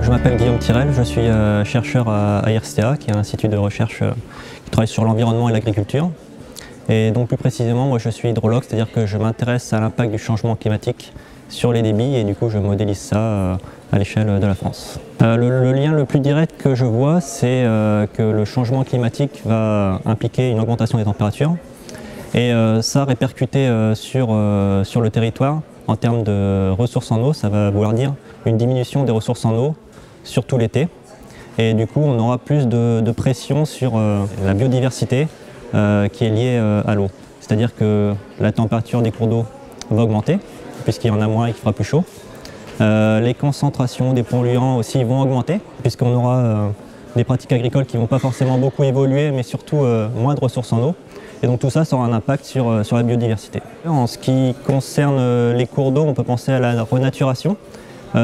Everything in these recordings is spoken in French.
Je m'appelle Guillaume Tirel, je suis chercheur à IRSTEA, qui est un institut de recherche qui travaille sur l'environnement et l'agriculture. Et donc plus précisément, moi je suis hydrologue, c'est-à-dire que je m'intéresse à l'impact du changement climatique sur les débits et du coup je modélise ça à l'échelle de la France. Le lien le plus direct que je vois, c'est que le changement climatique va impliquer une augmentation des températures et ça répercuté sur le territoire en termes de ressources en eau, ça va vouloir dire une diminution des ressources en eau, surtout l'été. Et du coup, on aura plus de pression sur la biodiversité qui est liée à l'eau. C'est-à-dire que la température des cours d'eau va augmenter, puisqu'il y en a moins et qu'il fera plus chaud. Les concentrations des polluants aussi vont augmenter, puisqu'on aura des pratiques agricoles qui ne vont pas forcément beaucoup évoluer, mais surtout moins de ressources en eau. Et donc tout ça aura un impact sur la biodiversité. En ce qui concerne les cours d'eau, on peut penser à la renaturation,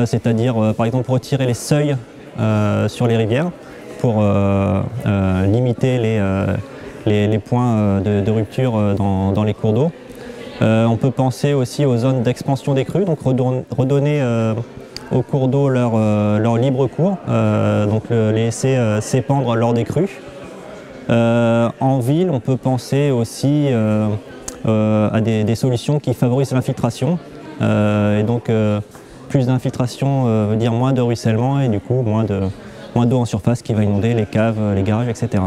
c'est-à-dire par exemple retirer les seuils sur les rivières pour limiter les points de rupture dans les cours d'eau. On peut penser aussi aux zones d'expansion des crues, donc redonner aux cours d'eau leur libre cours, donc les laisser s'épandre lors des crues. En ville, on peut penser aussi à des solutions qui favorisent l'infiltration. Et donc, plus d'infiltration veut dire moins de ruissellement et du coup moins d'eau en surface qui va inonder les caves, les garages, etc.